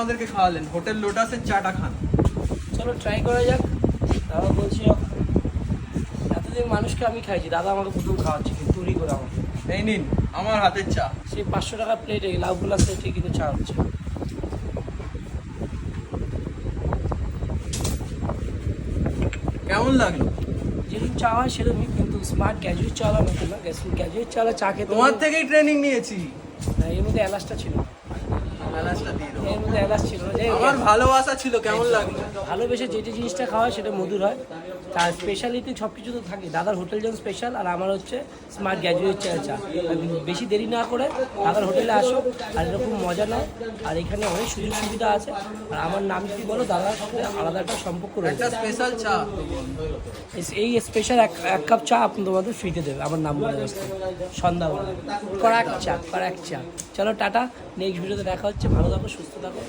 আমাদেরকে খাওয়ালেন, হোটেল লোটাসের চাটা খান। চলো ট্রাই করা যাক। দাদা বলছি এতদিন মানুষকে আমি খাইছি, দাদা আমাকে প্রথম খাওয়াচ্ছে কিন্তু চুরি করে আমাকে। এই নিন আমার হাতের চা। সেই 500 টাকা প্লেটে লাউগুলা সেটে কিন্তু চা হচ্ছে। কেমন লাগলো? যেরকম চা হয় সেরকমই, কিন্তু স্মার্ট গ্র্যাজুয়েট চা হলো নতুন না, গ্র্যাজুয়েট চা হলে চা খেতে তোমার থেকেই ট্রেনিং নিয়েছি। এর মধ্যে এলাচটা ছিল, এলাচটা দিয়ে দেবো। এর মধ্যে এলাচ ছিল না। আমার ভালোবাসা ছিল। কেমন লাগলো? ভালোবেসে যেটা জিনিসটা খাওয়া হয় সেটা মধুর হয়। তার স্পেশালিটি সব কিছু তো থাকে। দাদার হোটেল যেমন স্পেশাল, আর আমার হচ্ছে স্মার্ট গ্র্যাজুয়েট চা। বেশি দেরি না করে দাদার হোটেলে আসো, আর এরকম মজা নাও। আর এখানে অনেক সুযোগ সুবিধা আছে। আর আমার নাম যদি বলো, দাদার সাথে আলাদা একটা সম্পর্ক রয়েছে। একটা স্পেশাল চা। এই স্পেশাল এক কাপ চা আপনি তোমাদের ফ্রিতে দেবে আমার নাম বলে আসতে, সন্ধ্যাবেলা। কড়াক চা। চলো টাটা, নেক্সট ভিডিওতে দেখা হচ্ছে। ভালো থাকো, সুস্থ থাকো।